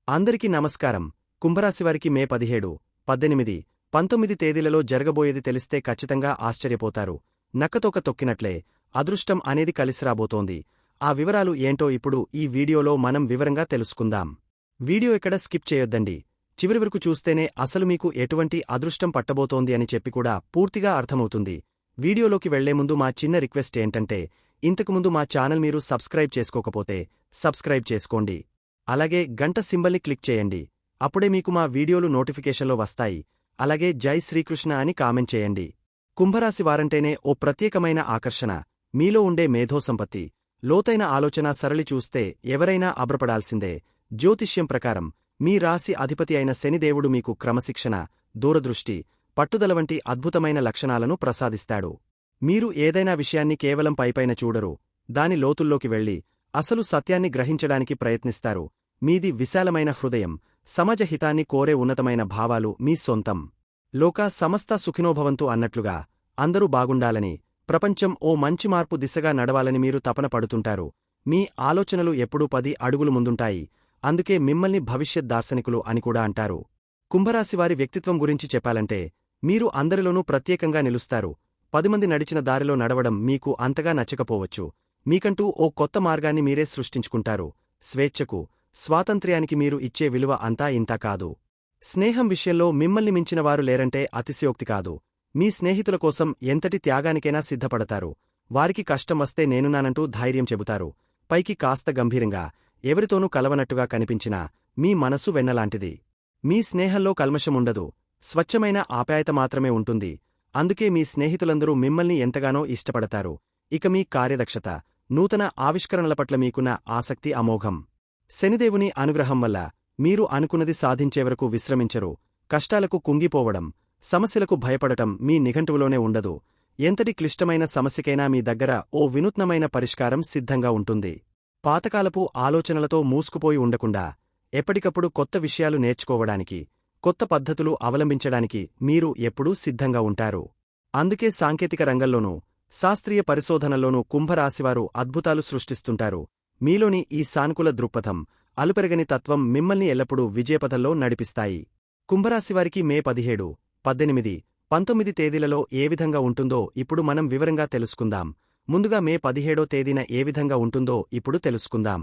అందరికీ నమస్కారం. కుంభరాశివారికి మే 17, 18, 19 తేదీలలో జరగబోయేది తెలిస్తే ఖచ్చితంగా ఆశ్చర్యపోతారు. నక్కతోక తొక్కినట్లే అదృష్టం అనేది కలిసిరాబోతోంది. ఆ వివరాలు ఏంటో ఇప్పుడు ఈ వీడియోలో మనం వివరంగా తెలుసుకుందాం. వీడియో ఎక్కడ స్కిప్ చేయొద్దండి. చివరి వరకు చూస్తేనే అసలు మీకు ఎటువంటి అదృష్టం పట్టబోతోంది అని చెప్పి కూడా పూర్తిగా అర్థమవుతుంది. వీడియోలోకి వెళ్లే ముందు మా చిన్న రిక్వెస్ట్ ఏంటంటే, ఇంతకుముందు మా ఛానల్ మీరు సబ్స్క్రైబ్ చేసుకోకపోతే సబ్స్క్రైబ్ చేసుకోండి. అలాగే గంట సింబల్ని క్లిక్ చేయండి. అప్పుడే మీకు మా వీడియోలు నోటిఫికేషన్లో వస్తాయి. అలాగే జై శ్రీకృష్ణ అని కామెంట్ చేయండి. కుంభరాశి వారంటేనే ఓ ప్రత్యేకమైన ఆకర్షణ. మీలో ఉండే మేధోసంపత్తి, లోతైన ఆలోచన సరళి చూస్తే ఎవరైనా అబ్రపడాల్సిందే. జ్యోతిష్యం ప్రకారం మీ రాశి అధిపతి అయిన శనిదేవుడు మీకు క్రమశిక్షణ, దూరదృష్టి, పట్టుదల వంటి అద్భుతమైన లక్షణాలను ప్రసాదిస్తాడు. మీరు ఏదైనా విషయాన్ని కేవలం పైపైన చూడరు. దాని లోతుల్లోకి వెళ్లి అసలు సత్యాన్ని గ్రహించడానికి ప్రయత్నిస్తారు. మీది విశాలమైన హృదయం, సమాజ హితాన్ని కోరే ఉన్నతమైన భావాలు మీ సొంతం. లోక సమస్త సుఖినోభవంతు అన్నట్లుగా అందరూ బాగుండాలని, ప్రపంచం ఓ మంచి మార్పు దిశగా నడవాలని మీరు తపన పడుతుంటారు. మీ ఆలోచనలు ఎప్పుడూ 10 అడుగులు ముందుంటాయి. అందుకే మిమ్మల్ని భవిష్యత్ దార్శనికులు అని కూడా అంటారు. కుంభరాశివారి వ్యక్తిత్వం గురించి చెప్పాలంటే, మీరు అందరిలోనూ ప్రత్యేకంగా నిలుస్తారు. 10 మంది నడిచిన దారిలో నడవడం మీకు అంతగా నచ్చకపోవచ్చు. మీకంటూ ఓ కొత్త మార్గాన్ని మీరే సృష్టించుకుంటారు. స్వేచ్ఛకు, స్వాతంత్ర్యానికి మీరు ఇచ్చే విలువ అంతా ఇంతా కాదు. స్నేహం విషయంలో మిమ్మల్ని మించినవారు లేరంటే అతిశయోక్తి కాదు. మీ స్నేహితుల కోసం ఎంతటి త్యాగానికైనా సిద్ధపడతారు. వారికి కష్టం వస్తే నేనున్నానంటూ ధైర్యం చెబుతారు. పైకి కాస్త గంభీరంగా, ఎవరితోనూ కలవనట్టుగా కనిపించినా మీ మనసు వెన్నలాంటిది. మీ స్నేహంలో కల్మషముండదు. స్వచ్ఛమైన ఆప్యాయత మాత్రమే ఉంటుంది. అందుకే మీ స్నేహితులందరూ మిమ్మల్ని ఎంతగానో ఇష్టపడతారు. ఇక మీ కార్యదక్షత, నూతన ఆవిష్కరణల పట్ల మీకున్న ఆసక్తి అమోఘం. శనిదేవుని అనుగ్రహం వల్ల మీరు అనుకున్నది సాధించేవరకు విశ్రమించరు. కష్టాలకు కుంగిపోవడం, సమస్యలకు భయపడటం మీ నిఘంటువులోనే ఉండదు. ఎంతటి క్లిష్టమైన సమస్యకైనా మీ దగ్గర ఓ వినూత్నమైన పరిష్కారం సిద్ధంగా ఉంటుంది. పాతకాలపు ఆలోచనలతో మూసుకుపోయి ఉండకుండా, ఎప్పటికప్పుడు కొత్త విషయాలు నేర్చుకోవడానికి, కొత్త పద్ధతులు అవలంబించడానికి మీరు ఎప్పుడూ సిద్ధంగా ఉంటారు. అందుకే సాంకేతిక రంగంలోనూ, శాస్త్రీయ పరిశోధనల్లోనూ కుంభరాశివారు అద్భుతాలు సృష్టిస్తుంటారు. మీలోని ఈ సానుకూల దృక్పథం, అలుపెరగని తత్వం మిమ్మల్ని ఎల్లప్పుడూ విజయపథంలో నడిపిస్తాయి. కుంభరాశివారికి మే 17, 18, 19 తేదీలలో ఏ విధంగా ఉంటుందో ఇప్పుడు మనం వివరంగా తెలుసుకుందాం. ముందుగా మే 17వ తేదీన ఏ విధంగా ఉంటుందో ఇప్పుడు తెలుసుకుందాం.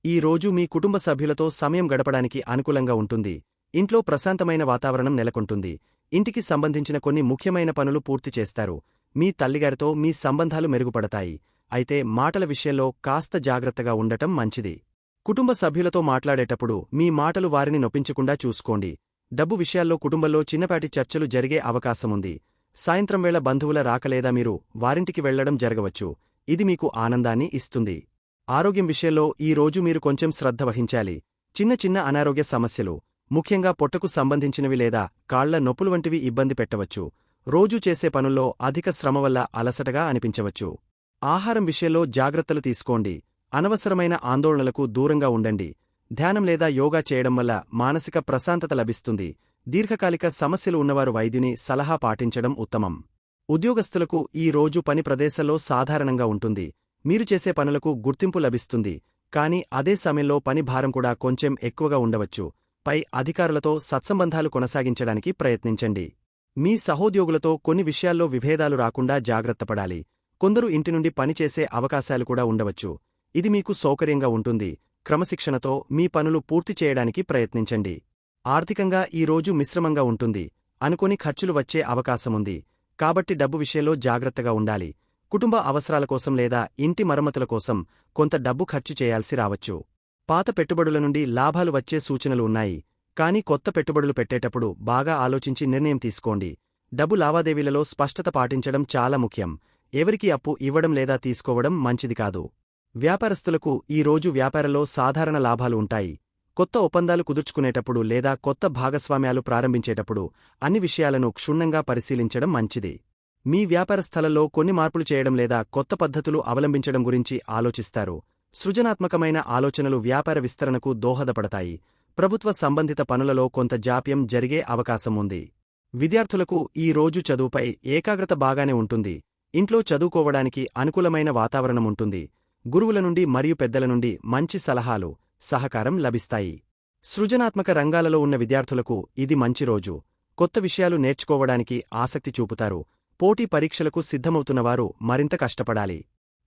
ఈ రోజు మీ కుటుంబ సభ్యులతో సమయం గడపడానికి అనుకూలంగా ఉంటుంది. ఇంట్లో ప్రశాంతమైన వాతావరణం నెలకొంటుంది. ఇంటికి సంబంధించిన కొన్ని ముఖ్యమైన పనులు పూర్తి చేస్తారు. మీ తల్లిగారితో మీ సంబంధాలు మెరుగుపడతాయి. అయితే మాటల విషయంలో కాస్త జాగ్రత్తగా ఉండటం మంచిది. కుటుంబ సభ్యులతో మాట్లాడేటప్పుడు మీ మాటలు వారిని నొప్పించకుండా చూసుకోండి. డబ్బు విషయాల్లో కుటుంబంలో చిన్నపాటి చర్చలు జరిగే అవకాశముంది. సాయంత్రం వేళ బంధువుల రాకలేదా మీరు వారింటికి వెళ్లడం జరగవచ్చు. ఇది మీకు ఆనందాన్ని ఇస్తుంది. ఆరోగ్యం విషయంలో ఈ రోజు మీరు కొంచెం శ్రద్ధ వహించాలి. చిన్న చిన్న అనారోగ్య సమస్యలు, ముఖ్యంగా పొట్టకు సంబంధించినవి లేదా కాళ్ల నొప్పులు వంటివి ఇబ్బంది పెట్టవచ్చు. రోజూ చేసే పనుల్లో అధిక శ్రమ వల్ల అలసటగా అనిపించవచ్చు. ఆహారం విషయంలో జాగ్రత్తలు తీసుకోండి. అనవసరమైన ఆందోళనలకు దూరంగా ఉండండి. ధ్యానం లేదా యోగా చేయడం వల్ల మానసిక ప్రశాంతత లభిస్తుంది. దీర్ఘకాలిక సమస్యలు ఉన్నవారు వైద్యుని సలహా పాటించడం ఉత్తమం. ఉద్యోగస్తులకు ఈ రోజు పని ప్రదేశంలో సాధారణంగా ఉంటుంది. మీరు చేసే పనులకు గుర్తింపు లభిస్తుంది. కానీ అదే సమయంలో పని భారం కూడా కొంచెం ఎక్కువగా ఉండవచ్చు. పై అధికారులతో సత్సంబంధాలు కొనసాగించడానికి ప్రయత్నించండి. మీ సహోద్యోగులతో కొన్ని విషయాల్లో విభేదాలు రాకుండా జాగ్రత్తపడాలి. కొందరు ఇంటి నుండి పనిచేసే అవకాశాలు కూడా ఉండవచ్చు. ఇది మీకు సౌకర్యంగా ఉంటుంది. క్రమశిక్షణతో మీ పనులు పూర్తి చేయడానికి ప్రయత్నించండి. ఆర్థికంగా ఈ రోజు మిశ్రమంగా ఉంటుంది. అనుకోని ఖర్చులు వచ్చే అవకాశముంది. కాబట్టి డబ్బు విషయంలో జాగ్రత్తగా ఉండాలి. కుటుంబ అవసరాల కోసం లేదా ఇంటి మరమ్మతుల కోసం కొంత డబ్బు ఖర్చు చేయాల్సి రావచ్చు. పాత పెట్టుబడుల నుండి లాభాలు వచ్చే సూచనలు ఉన్నాయి. కానీ కొత్త పెట్టుబడులు పెట్టేటప్పుడు బాగా ఆలోచించి నిర్ణయం తీసుకోండి. డబ్బు లావాదేవీలలో స్పష్టత పాటించడం చాలా ముఖ్యం. ఎవరికీ అప్పు ఇవ్వడం లేదా తీసుకోవడం మంచిది కాదు. వ్యాపారస్తులకు ఈ రోజు వ్యాపారంలో సాధారణ లాభాలు ఉంటాయి. కొత్త ఒప్పందాలు కుదుర్చుకునేటప్పుడు లేదా కొత్త భాగస్వామ్యాలు ప్రారంభించేటప్పుడు అన్ని విషయాలను క్షుణ్ణంగా పరిశీలించడం మంచిది. మీ వ్యాపార స్థలంలో కొన్ని మార్పులు చేయడం లేదా కొత్త పద్ధతులు అవలంబించడం గురించి ఆలోచిస్తారు. సృజనాత్మకమైన ఆలోచనలు వ్యాపార విస్తరణకు దోహదపడతాయి. ప్రభుత్వ సంబంధిత పనులలో కొంత జాప్యం జరిగే అవకాశం ఉంది. విద్యార్థులకు ఈ రోజు చదువుపై ఏకాగ్రత బాగానే ఉంటుంది. ఇంట్లో చదువుకోవడానికి అనుకూలమైన వాతావరణముంటుంది. గురువుల నుండి మరియు పెద్దల నుండి మంచి సలహాలు, సహకారం లభిస్తాయి. సృజనాత్మక రంగాలలో ఉన్న విద్యార్థులకు ఇది మంచి రోజు. కొత్త విషయాలు నేర్చుకోవడానికి ఆసక్తి చూపుతారు. పోటీ పరీక్షలకు సిద్ధమవుతున్నవారు మరింత కష్టపడాలి.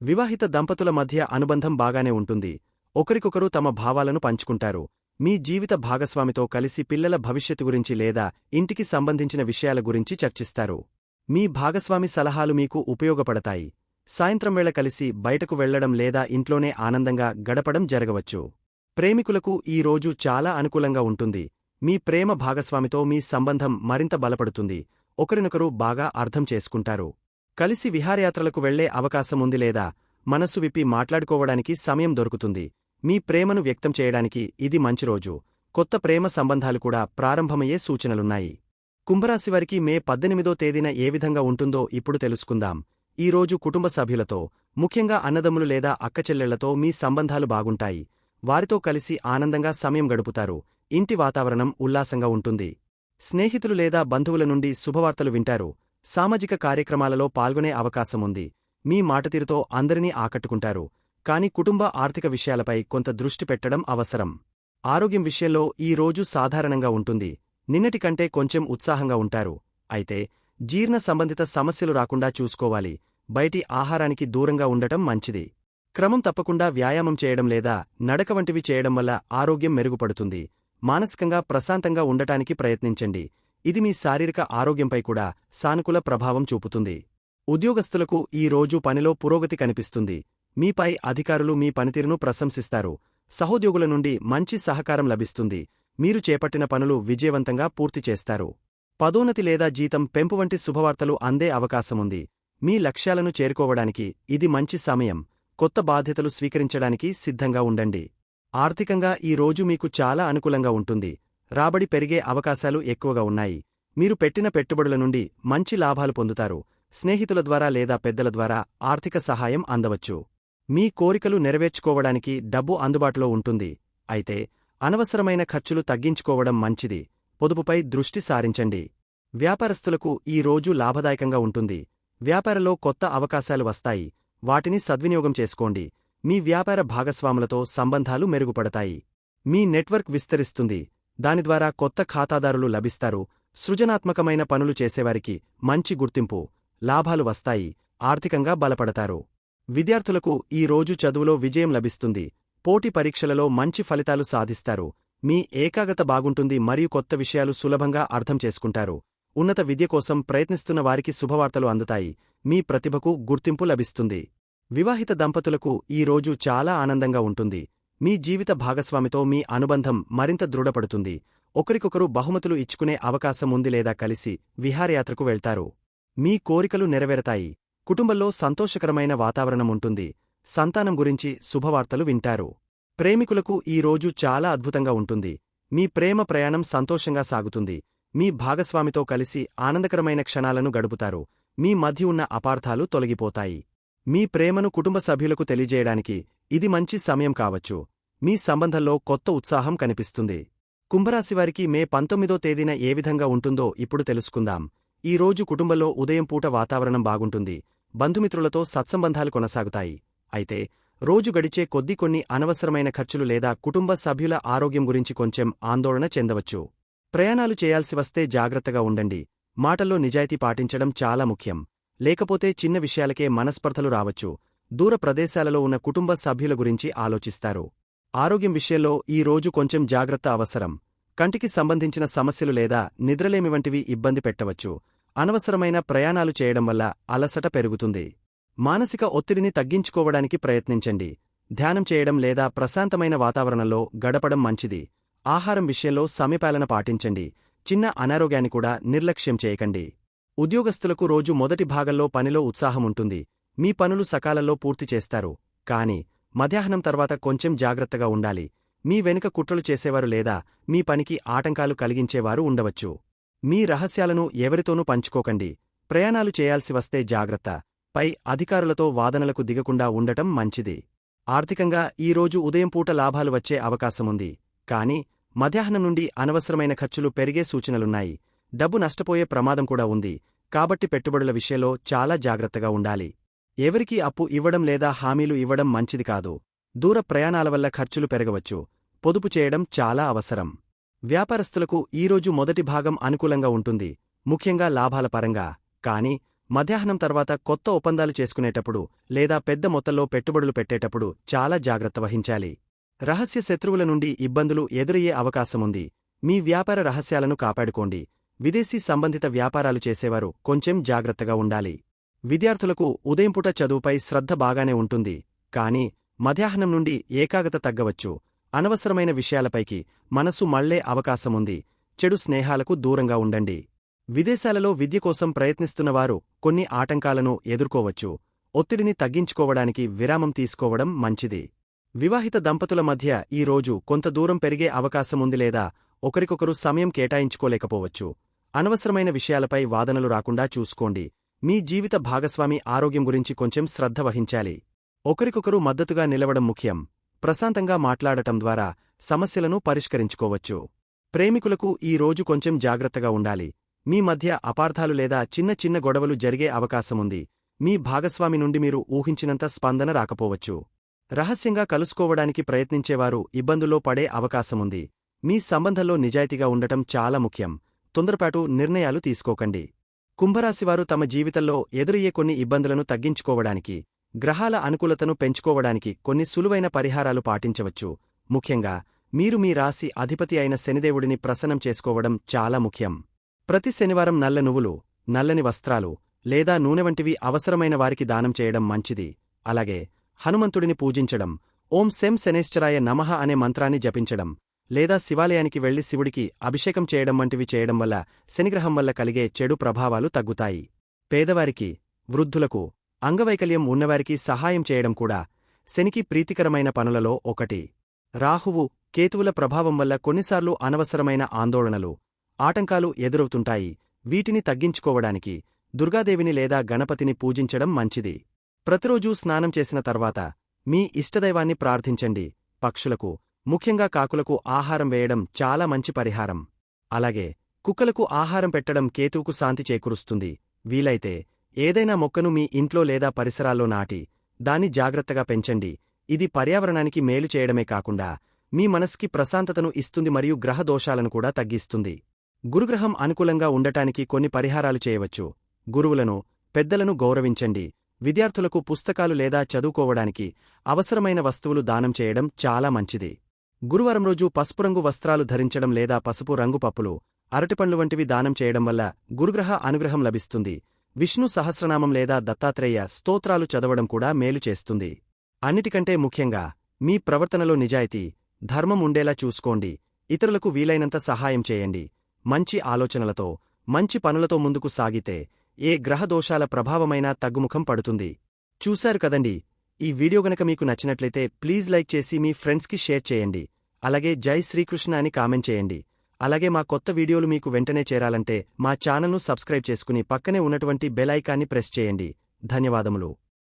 వివాహిత దంపతుల మధ్య అనుబంధం బాగానే ఉంటుంది. ఒకరికొకరు తమ భావాలను పంచుకుంటారు. మీ జీవిత భాగస్వామితో కలిసి పిల్లల భవిష్యత్తు గురించి లేదా ఇంటికి సంబంధించిన విషయాల గురించి చర్చిస్తారు. మీ భాగస్వామి సలహాలు మీకు ఉపయోగపడతాయి. సాయంత్రం వేళ కలిసి బయటకు వెళ్లడం లేదా ఇంట్లోనే ఆనందంగా గడపడం జరగవచ్చు. ప్రేమికులకు ఈ రోజు చాలా అనుకూలంగా ఉంటుంది. మీ ప్రేమ భాగస్వామితో మీ సంబంధం మరింత బలపడుతుంది. ఒకరినొకరు బాగా అర్థం చేసుకుంటారు. కలిసి విహారయాత్రలకు వెళ్లే అవకాశముంది లేదా మనస్సు విప్పి మాట్లాడుకోవడానికి సమయం దొరుకుతుంది. మీ ప్రేమను వ్యక్తం చేయడానికి ఇది మంచి రోజు. కొత్త ప్రేమ సంబంధాలు కూడా ప్రారంభమయ్యే సూచనలున్నాయి. కుంభరాశివారికి మే 18వ తేదీన ఏ విధంగా ఉంటుందో ఇప్పుడు తెలుసుకుందాం. ఈ రోజు కుటుంబ సభ్యులతో, ముఖ్యంగా అన్నదమ్ములు లేదా అక్కచెల్లెళ్లతో మీ సంబంధాలు బాగుంటాయి. వారితో కలిసి ఆనందంగా సమయం గడుపుతారు. ఇంటి వాతావరణం ఉల్లాసంగా ఉంటుంది. స్నేహితులు లేదా బంధువుల నుండి శుభవార్తలు వింటారు. సామాజిక కార్యక్రమాలలో పాల్గొనే అవకాశముంది. మీ మాటతీరుతో అందరినీ ఆకట్టుకుంటారు. కాని కుటుంబ ఆర్థిక విషయాలపై కొంత దృష్టి పెట్టడం అవసరం. ఆరోగ్యం విషయంలో ఈ రోజు సాధారణంగా ఉంటుంది. నిన్నటి కంటే కొంచెం ఉత్సాహంగా ఉంటారు. అయితే జీర్ణ సంబంధిత సమస్యలు రాకుండా చూసుకోవాలి. బయటి ఆహారానికి దూరంగా ఉండటం మంచిది. క్రమం తప్పకుండా వ్యాయామం చేయడం లేదా నడక వంటివి చేయడం వల్ల ఆరోగ్యం మెరుగుపడుతుంది. మానసికంగా ప్రశాంతంగా ఉండటానికి ప్రయత్నించండి. ఇది మీ శారీరక ఆరోగ్యంపై కూడా సానుకూల ప్రభావం చూపుతుంది. ఉద్యోగస్తులకు ఈ రోజు పనిలో పురోగతి కనిపిస్తుంది. మీపై అధికారులు మీ పనితీరును ప్రశంసిస్తారు. సహోద్యోగుల నుండి మంచి సహకారం లభిస్తుంది. మీరు చేపట్టిన పనులు విజయవంతంగా పూర్తి చేస్తారు. పదోన్నతి లేదా జీతం పెంపు వంటి శుభవార్తలు అందే అవకాశముంది. మీ లక్ష్యాలను చేరుకోవడానికి ఇది మంచి సమయం. కొత్త బాధ్యతలు స్వీకరించడానికి సిద్ధంగా ఉండండి. ఆర్థికంగా ఈ రోజు మీకు చాలా అనుకూలంగా ఉంటుంది. రాబడి పెరిగే అవకాశాలు ఎక్కువగా ఉన్నాయి. మీరు పెట్టిన పెట్టుబడుల నుండి మంచి లాభాలు పొందుతారు. స్నేహితుల ద్వారా లేదా పెద్దల ద్వారా ఆర్థిక సహాయం అందవచ్చు. మీ కోరికలు నెరవేర్చుకోవడానికి డబ్బు అందుబాటులో ఉంటుంది. అయితే అనవసరమైన ఖర్చులు తగ్గించుకోవడం మంచిది. పొదుపుపై దృష్టి సారించండి. వ్యాపారస్తులకు ఈ రోజు లాభదాయకంగా ఉంటుంది. వ్యాపారంలో కొత్త అవకాశాలు వస్తాయి. వాటిని సద్వినియోగం చేసుకోండి. మీ వ్యాపార భాగస్వాములతో సంబంధాలు మెరుగుపడతాయి. మీ నెట్వర్క్ విస్తరిస్తుంది. దానిద్వారా కొత్త ఖాతాదారులు లభిస్తారు. సృజనాత్మకమైన పనులు చేసేవారికి మంచి గుర్తింపు, లాభాలు వస్తాయి. ఆర్థికంగా బలపడతారు. విద్యార్థులకు ఈ రోజు చదువులో విజయం లభిస్తుంది. పోటీ పరీక్షలలో మంచి ఫలితాలు సాధిస్తారు. మీ ఏకాగ్రత బాగుంటుంది మరియు కొత్త విషయాలు సులభంగా అర్థం చేసుకుంటారు. ఉన్నత విద్య కోసం ప్రయత్నిస్తున్న వారికి శుభవార్తలు అందుతాయి. మీ ప్రతిభకు గుర్తింపు లభిస్తుంది. వివాహిత దంపతులకు ఈ రోజు చాలా ఆనందంగా ఉంటుంది. మీ జీవిత భాగస్వామితో మీ అనుబంధం మరింత దృఢపడుతుంది. ఒకరికొకరు బహుమతులు ఇచ్చుకునే అవకాశం ఉంది లేదా కలిసి విహారయాత్రకు వెళ్తారు. మీ కోరికలు నెరవేరతాయి. కుటుంబంలో సంతోషకరమైన వాతావరణం ఉంటుంది. సంతానం గురించి శుభవార్తలు వింటారు. ప్రేమికులకు ఈ రోజు చాలా అద్భుతంగా ఉంటుంది. మీ ప్రేమ ప్రయాణం సంతోషంగా సాగుతుంది. మీ భాగస్వామితో కలిసి ఆనందకరమైన క్షణాలను గడుపుతారు. మీ మధ్య ఉన్న అపార్థాలు తొలగిపోతాయి. మీ ప్రేమను కుటుంబ సభ్యులకు తెలియజేయడానికి ఇది మంచి సమయం కావచ్చు. మీ సంబంధంలో కొత్త ఉత్సాహం కనిపిస్తుంది. కుంభరాశివారికి మే 19వ తేదీన ఏ విధంగా ఉంటుందో ఇప్పుడు తెలుసుకుందాం. ఈ రోజు కుటుంబంలో ఉదయం పూట వాతావరణం బాగుంటుంది. బంధుమిత్రులతో సత్సంబంధాలు కొనసాగుతాయి. అయితే రోజు గడిచే కొద్దీ కొన్ని అనవసరమైన ఖర్చులు లేదా కుటుంబ సభ్యుల ఆరోగ్యం గురించి కొంచెం ఆందోళన చెందవచ్చు. ప్రయాణాలు చేయాల్సి వస్తే జాగ్రత్తగా ఉండండి. మాటల్లో నిజాయితీ పాటించడం చాలా ముఖ్యం. లేకపోతే చిన్న విషయాలకే మనస్పర్ధలు రావచ్చు. దూర ప్రదేశాలలో ఉన్న కుటుంబ సభ్యుల గురించి ఆలోచిస్తారు. ఆరోగ్యం విషయంలో ఈ రోజు కొంచెం జాగ్రత్త అవసరం. కంటికి సంబంధించిన సమస్యలు లేదా నిద్రలేమి వంటివి ఇబ్బంది పెట్టవచ్చు. అనవసరమైన ప్రయాణాలు చేయడం వల్ల అలసట పెరుగుతుంది. మానసిక ఒత్తిడిని తగ్గించుకోవడానికి ప్రయత్నించండి. ధ్యానం చేయడం లేదా ప్రశాంతమైన వాతావరణంలో గడపడం మంచిది. ఆహారం విషయంలో సమయపాలన పాటించండి. చిన్న అనారోగ్యాన్ని కూడా నిర్లక్ష్యం చేయకండి. ఉద్యోగస్తులకు రోజు మొదటి భాగంలో పనిలో ఉత్సాహముంటుంది. మీ పనులు సకాలంలో పూర్తి చేస్తారు. కాని మధ్యాహ్నం తర్వాత కొంచెం జాగ్రత్తగా ఉండాలి. మీ వెనుక కుట్రలు చేసేవారు లేదా మీ పనికి ఆటంకాలు కలిగించేవారు ఉండవచ్చు. మీ రహస్యాలను ఎవరితోనూ పంచుకోకండి. ప్రయాణాలు చేయాల్సి వస్తే జాగ్రత్త. పై అధికారులతో వాదనలకు దిగకుండా ఉండటం మంచిది. ఆర్థికంగా ఈ రోజు ఉదయం పూట లాభాలు వచ్చే అవకాశముంది. కాని మధ్యాహ్నం నుండి అనవసరమైన ఖర్చులు పెరిగే సూచనలున్నాయి. డబ్బు నష్టపోయే ప్రమాదం కూడా ఉంది. కాబట్టి పెట్టుబడుల విషయంలో చాలా జాగ్రత్తగా ఉండాలి. ఎవరికీ అప్పు ఇవ్వడం లేదా హామీలు ఇవ్వడం మంచిది కాదు. దూర ప్రయాణాల వల్ల ఖర్చులు పెరగవచ్చు. పొదుపు చేయడం చాలా అవసరం. వ్యాపారస్తులకు ఈరోజు మొదటి భాగం అనుకూలంగా ఉంటుంది, ముఖ్యంగా లాభాల పరంగా. కానీ మధ్యాహ్నం తర్వాత కొత్త ఒప్పందాలు చేసుకునేటప్పుడు లేదా పెద్ద మొత్తంలో పెట్టుబడులు పెట్టేటప్పుడు చాలా జాగ్రత్త వహించాలి. రహస్య శత్రువుల నుండి ఇబ్బందులు ఎదురయ్యే అవకాశముంది. మీ వ్యాపార రహస్యాలను కాపాడుకోండి. విదేశీ సంబంధిత వ్యాపారాలు చేసేవారు కొంచెం జాగ్రత్తగా ఉండాలి. విద్యార్థులకు ఉదయంపూట చదువుపై శ్రద్ధ బాగానే ఉంటుంది, కానీ మధ్యాహ్నం నుండి ఏకాగ్రత తగ్గవచ్చు. అనవసరమైన విషయాలపైకి మనసు మళ్లే అవకాశముంది. చెడు స్నేహాలకు దూరంగా ఉండండి. విదేశాలలో విద్య కోసం ప్రయత్నిస్తున్నవారు కొన్ని ఆటంకాలను ఎదుర్కోవచ్చు. ఒత్తిడిని తగ్గించుకోవడానికి విరామం తీసుకోవడం మంచిది. వివాహిత దంపతుల మధ్య ఈ రోజు కొంత దూరం పెరిగే అవకాశముంది లేదా ఒకరికొకరు సమయం కేటాయించుకోలేకపోవచ్చు. అనవసరమైన విషయాలపై వాదనలు రాకుండా చూసుకోండి. మీ జీవిత భాగస్వామి ఆరోగ్యం గురించి కొంచెం శ్రద్ధ వహించాలి. ఒకరికొకరు మద్దతుగా నిలవడం ముఖ్యం. ప్రశాంతంగా మాట్లాడటం ద్వారా సమస్యలను పరిష్కరించుకోవచ్చు. ప్రేమికులకు ఈ రోజు కొంచెం జాగ్రత్తగా ఉండాలి. మీ మధ్య అపార్థాలు లేదా చిన్న చిన్న గొడవలు జరిగే అవకాశముంది. మీ భాగస్వామి నుండి మీరు ఊహించినంత స్పందన రాకపోవచ్చు. రహస్యంగా కలుసుకోవడానికి ప్రయత్నించేవారు ఇబ్బందుల్లో పడే అవకాశముంది. మీ సంబంధంలో నిజాయితీగా ఉండటం చాలా ముఖ్యం. తొందరపాటు నిర్ణయాలు తీసుకోకండి. కుంభరాశివారు తమ జీవితంలో ఎదురయ్యే కొన్ని ఇబ్బందులను తగ్గించుకోవడానికి, గ్రహాల అనుకూలతను పెంచుకోవడానికి కొన్ని సులువైన పరిహారాలు పాటించవచ్చు. ముఖ్యంగా మీరు మీ రాశి అధిపతి అయిన శనిదేవుడిని ప్రసన్నం చేసుకోవడం చాలా ముఖ్యం. ప్రతి శనివారం నల్ల నువ్వులు, నల్లని వస్త్రాలు లేదా నూనె వంటివి అవసరమైన వారికి దానం చేయడం మంచిది. అలాగే హనుమంతుడిని పూజించడం, ఓం శం శనేశ్చరాయ నమః అనే మంత్రాన్ని జపించడం లేదా శివాలయానికి వెళ్లి శివుడికి అభిషేకం చేయడం వంటివి చేయడం వల్ల శనిగ్రహం వల్ల కలిగే చెడు ప్రభావాలు తగ్గుతాయి. పేదవారికి, వృద్ధులకు, అంగవైకల్యం ఉన్నవారికి సహాయం చేయడం కూడా శనికి ప్రీతికరమైన పనులలో ఒకటి. రాహువు, కేతువుల ప్రభావం వల్ల కొన్నిసార్లు అనవసరమైన ఆందోళనలు, ఆటంకాలు ఎదురవుతుంటాయి. వీటిని తగ్గించుకోవడానికి దుర్గాదేవిని లేదా గణపతిని పూజించడం మంచిది. ప్రతిరోజూ స్నానం చేసిన తర్వాత మీ ఇష్టదైవాన్ని ప్రార్థించండి. పక్షులకు, ముఖ్యంగా కాకులకు ఆహారం వేయడం చాలా మంచి పరిహారం. అలాగే కుక్కలకు ఆహారం పెట్టడం కేతువుకు శాంతి చేకూరుస్తుంది. వీలైతే ఏదైనా మొక్కను మీ ఇంట్లో లేదా పరిసరాల్లో నాటి దాన్ని జాగ్రత్తగా పెంచండి. ఇది పర్యావరణానికి మేలు చేయడమే కాకుండా మీ మనస్కి ప్రశాంతతను ఇస్తుంది మరియు గ్రహ దోషాలను కూడా తగ్గిస్తుంది. గురుగ్రహం అనుకూలంగా ఉండటానికి కొన్ని పరిహారాలు చేయవచ్చు. గురువులను, పెద్దలను గౌరవించండి. విద్యార్థులకు పుస్తకాలు లేదా చదువుకోవడానికి అవసరమైన వస్తువులు దానం చేయడం చాలా మంచిది. గురువారం రోజు పసుపు రంగు వస్త్రాలు ధరించడం లేదా పసుపు రంగు పప్పులు, అరటిపండ్లు వంటివి దానం చేయడం వల్ల గురుగ్రహ అనుగ్రహం లభిస్తుంది. విష్ణు సహస్రనామం లేదా దత్తాత్రేయ స్తోత్రాలు చదవడం కూడా మేలు చేస్తుంది. అన్నిటికంటే ముఖ్యంగా మీ ప్రవర్తనలో నిజాయితీ, ధర్మం ఉండేలా చూసుకోండి. ఇతరులకు వీలైనంత సహాయం చేయండి. మంచి ఆలోచనలతో, మంచి పనులతో ముందుకు సాగితే ఏ గ్రహదోషాల ప్రభావమైనా తగ్గుముఖం పడుతుంది. చూశారు కదండి. ఈ వీడియో గనక మీకు నచ్చినట్లయితే ప్లీజ్ లైక్ చేసి మీ ఫ్రెండ్స్కి షేర్ చేయండి. అలాగే జై శ్రీకృష్ణ అని కామెంట్ చేయండి. అలాగే మా కొత్త వీడియోలు మీకు వెంటనే చేరాలంటే మా ఛానల్ను సబ్స్క్రైబ్ చేసుకుని పక్కనే ఉన్నటువంటి బెల్ ఐకాన్ని ప్రెస్ చేయండి. ధన్యవాదములు.